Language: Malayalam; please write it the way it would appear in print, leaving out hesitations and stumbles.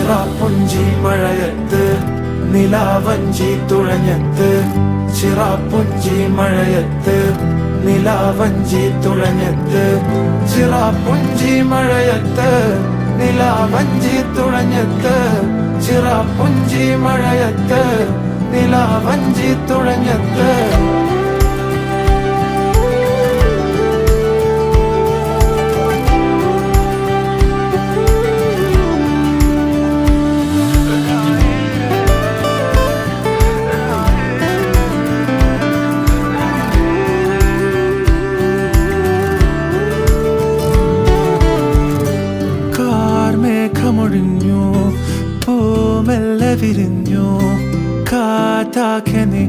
ചിറാപ്പുഞ്ചി മഴയത്ത് നിലാവഞ്ചി തുഴഞ്ഞത്ത്, ചിറാപ്പുഞ്ചി മഴയത്ത് നിലാവഞ്ചി തുഴഞ്ഞത്ത്, ചിറാപ്പുഞ്ചി മഴയത്ത് നിലാവഞ്ചി തുഴഞ്ഞത്ത്, ചിറാപ്പുഞ്ചി മഴയത്ത് നിലാവഞ്ചി തുഴഞ്ഞത്ത്. മേഘമൊഴിഞ്ഞു, പൂമെല്ലെ വിരിഞ്ഞു, കാറ്റാകെ നീ